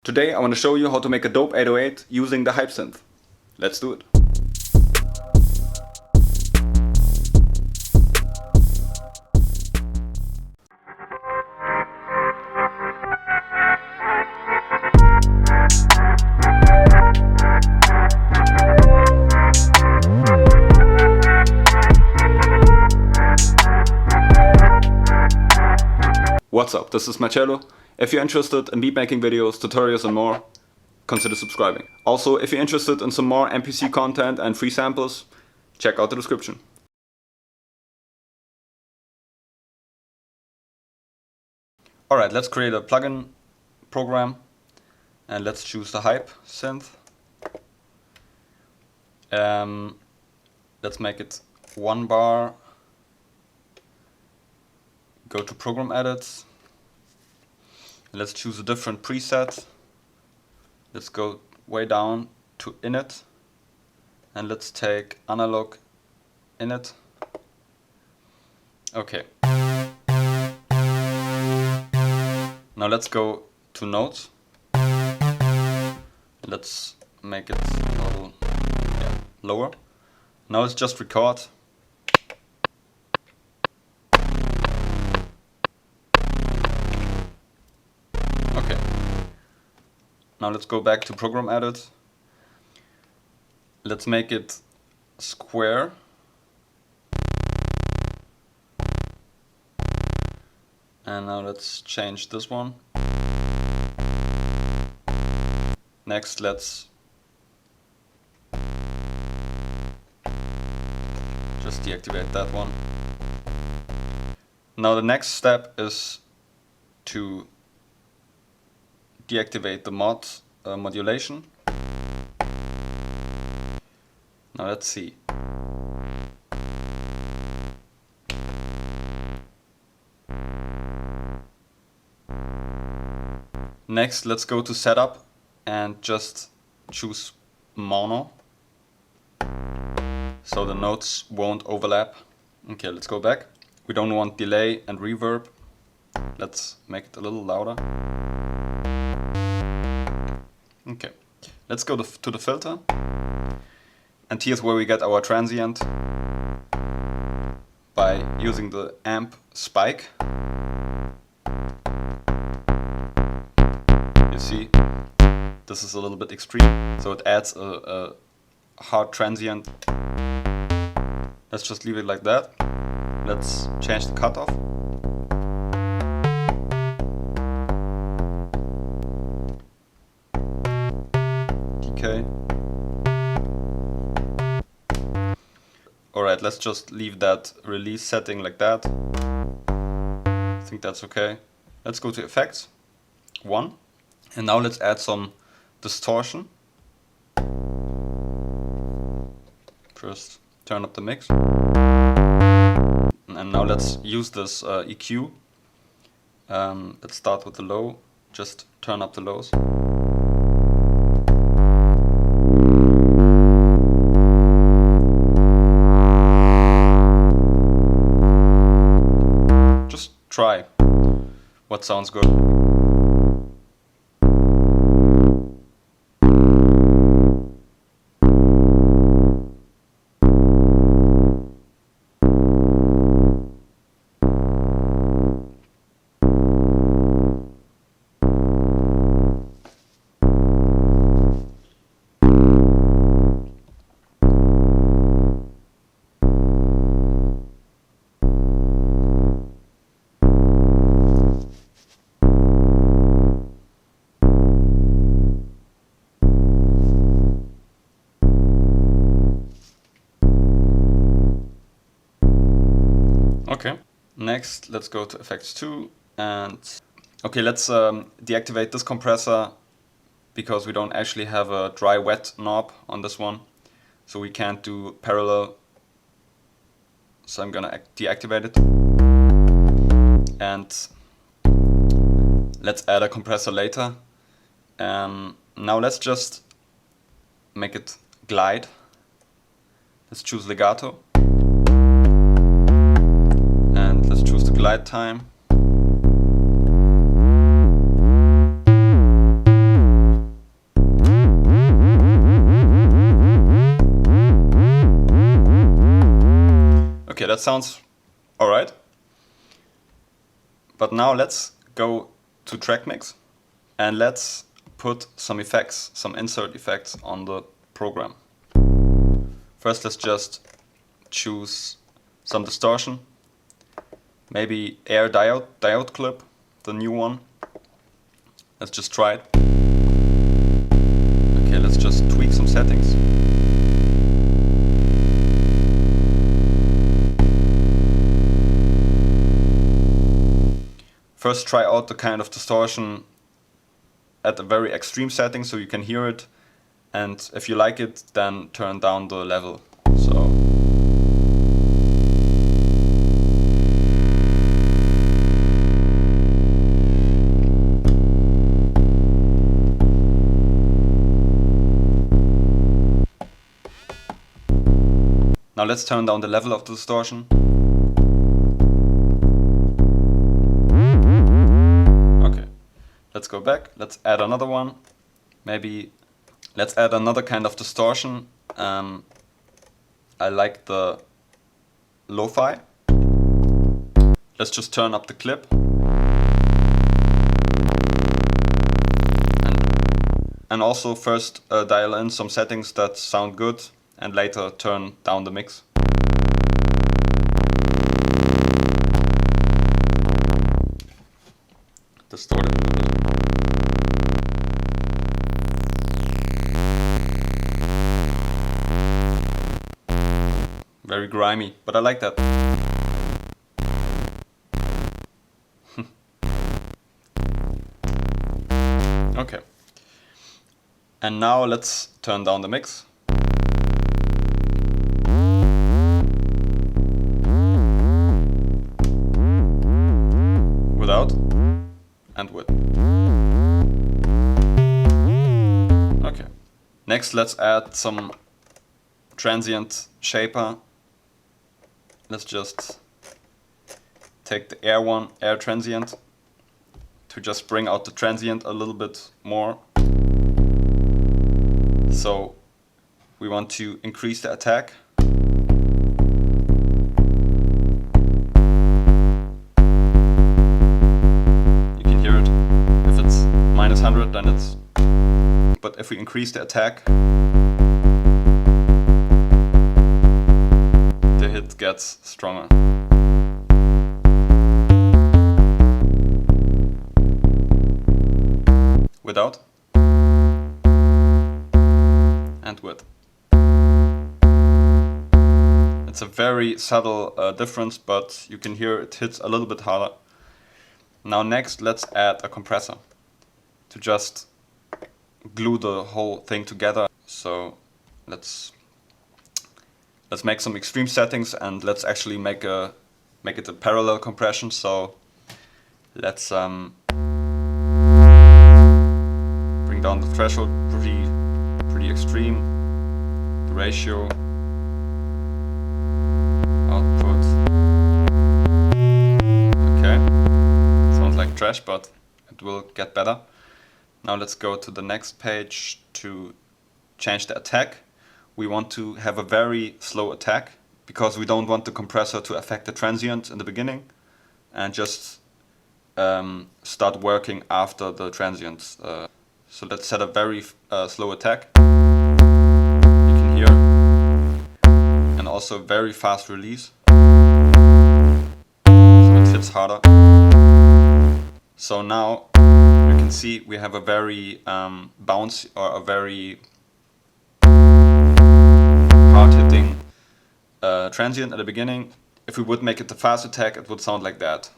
Today I want to show you how to make a dope 808 using the HYPE Synth. Let's do it. What's up, this is Marrcello. If you're interested in beat making videos, tutorials and more, consider subscribing. Also, if you're interested in some more MPC content and free samples, check out the description. Alright, let's create a plugin program and let's choose the HYPE Synth. Let's make it 1 bar. Go to Program Edits. Let's choose a different preset. Let's go way down to Init and let's take Analog Init. Okay. Now let's go to Notes. Let's make it a little lower. Now let's just record. Okay. Now let's go back to Program Edit. Let's make it square. And now let's change this one. Next, let's just deactivate that one. Now the next step is to deactivate the modulation. Now let's see. Next, let's go to Setup and just choose Mono, so the notes won't overlap. Okay, let's go back. We don't want delay and reverb. Let's make it a little louder. Okay, let's go to the filter. And here's where we get our transient by using the amp spike. You see, this is a little bit extreme, so it adds a hard transient. Let's just leave it like that. Let's change the cutoff. Decay. Alright, let's just leave that release setting like that. I think that's okay. Let's go to Effects, 1. And now let's add some distortion. First turn up the mix. And now let's use this EQ. Let's start with the low, just turn up the lows. Just try what sounds good. Okay, next let's go to Effects 2 and okay, let's deactivate this compressor because we don't actually have a dry wet knob on this one, so we can't do parallel, so I'm gonna deactivate it. And let's add a compressor later. Now let's just make it glide. Let's choose legato. And let's choose the glide time. that sounds alright. But now let's go to track mix and let's put some effects, some insert effects on the program. First, let's just choose some distortion. Maybe Diode Clip, the new one. Let's just try it. Okay, let's just tweak some settings. First, try out the kind of distortion at a very extreme setting so you can hear it, and if you like it, then turn down the level. So now let's turn down the level of the distortion. Okay, let's go back, let's add another one. Maybe let's add another kind of distortion. I like the lo-fi. Let's just turn up the clip. And also first dial in some settings that sound good and later turn down the mix. Distort it a little bit. Very grimy, but I like that. Okay. And now let's turn down the mix. Without and with. Okay. Next, let's add some transient shaper. Let's just take the air transient to just bring out the transient a little bit more. So we want to increase the attack. You can hear it. If it's -100, then it's... But if we increase the attack, the hit gets stronger. Without and with. It's a very subtle difference, but you can hear it hits a little bit harder. Now next, let's add a compressor to just glue the whole thing together. So let's make some extreme settings and let's actually make it a parallel compression. So let's bring down the threshold pretty extreme. The ratio, output. Okay, sounds like trash, but it will get better. Now let's go to the next page to change the attack. We want to have a very slow attack because we don't want the compressor to affect the transient in the beginning and just start working after the transient. So let's set a very slow attack. You can hear. And also very fast release. So it hits harder. So now you can see we have a very bouncy or a very hard-hitting transient at the beginning. If we would make it the fast attack, it would sound like that.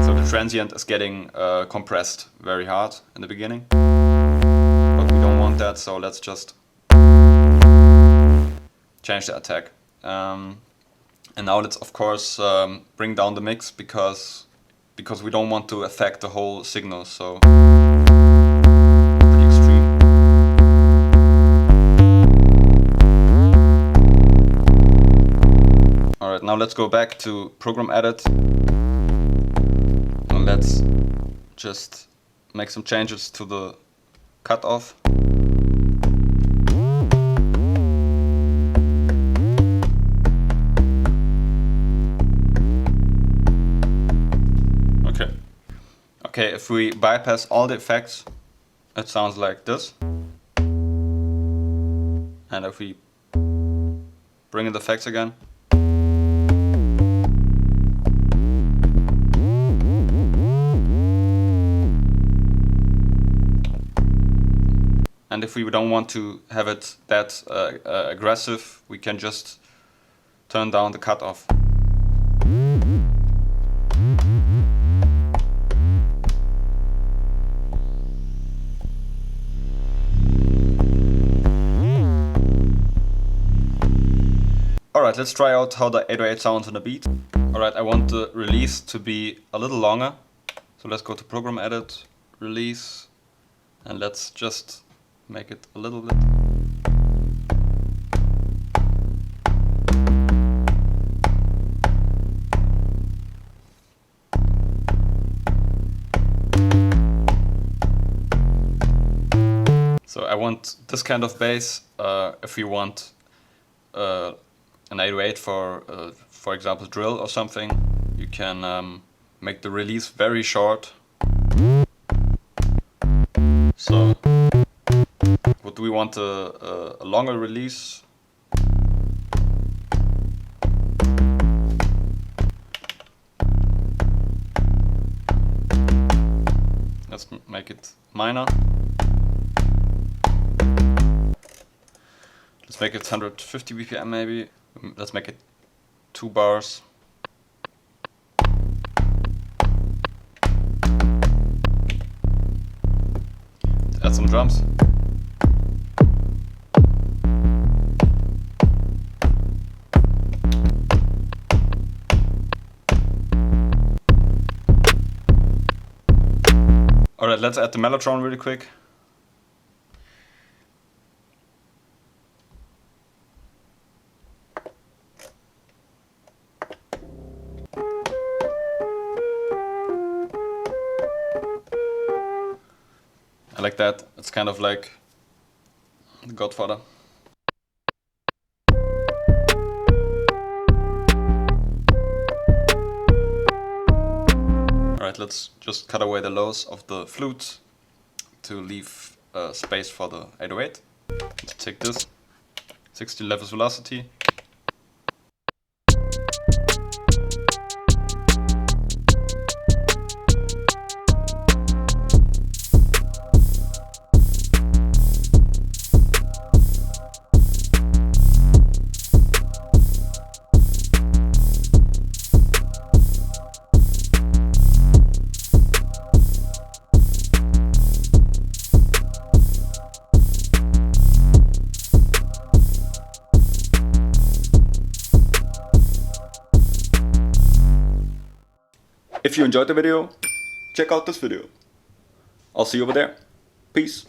So the transient is getting compressed very hard in the beginning. But we don't want that, so let's just change the attack. And now let's of course bring down the mix because we don't want to affect the whole signal. So Alright, now let's go back to Program Edit and let's just make some changes to the cutoff. Okay, if we bypass all the effects, it sounds like this. And if we bring in the effects again, and if we don't want to have it that aggressive, we can just turn down the cutoff. Alright, let's try out how the 808 sounds on the beat. Alright, I want the release to be a little longer. So let's go to Program Edit, Release, and let's just make it a little bit. So I want this kind of bass. If you want an 808 for example, drill or something, you can make the release very short. So, what do we want? A longer release? Let's make it minor. Let's make it 150 BPM maybe. Let's make it 2 bars. Let's add some drums. Alright, let's add the mellotron really quick. I like that. It's kind of like The Godfather. Alright, let's just cut away the lows of the flute to leave space for the 808. Let's take this 60 levels velocity. If you enjoyed the video, check out this video. I'll see you over there. Peace.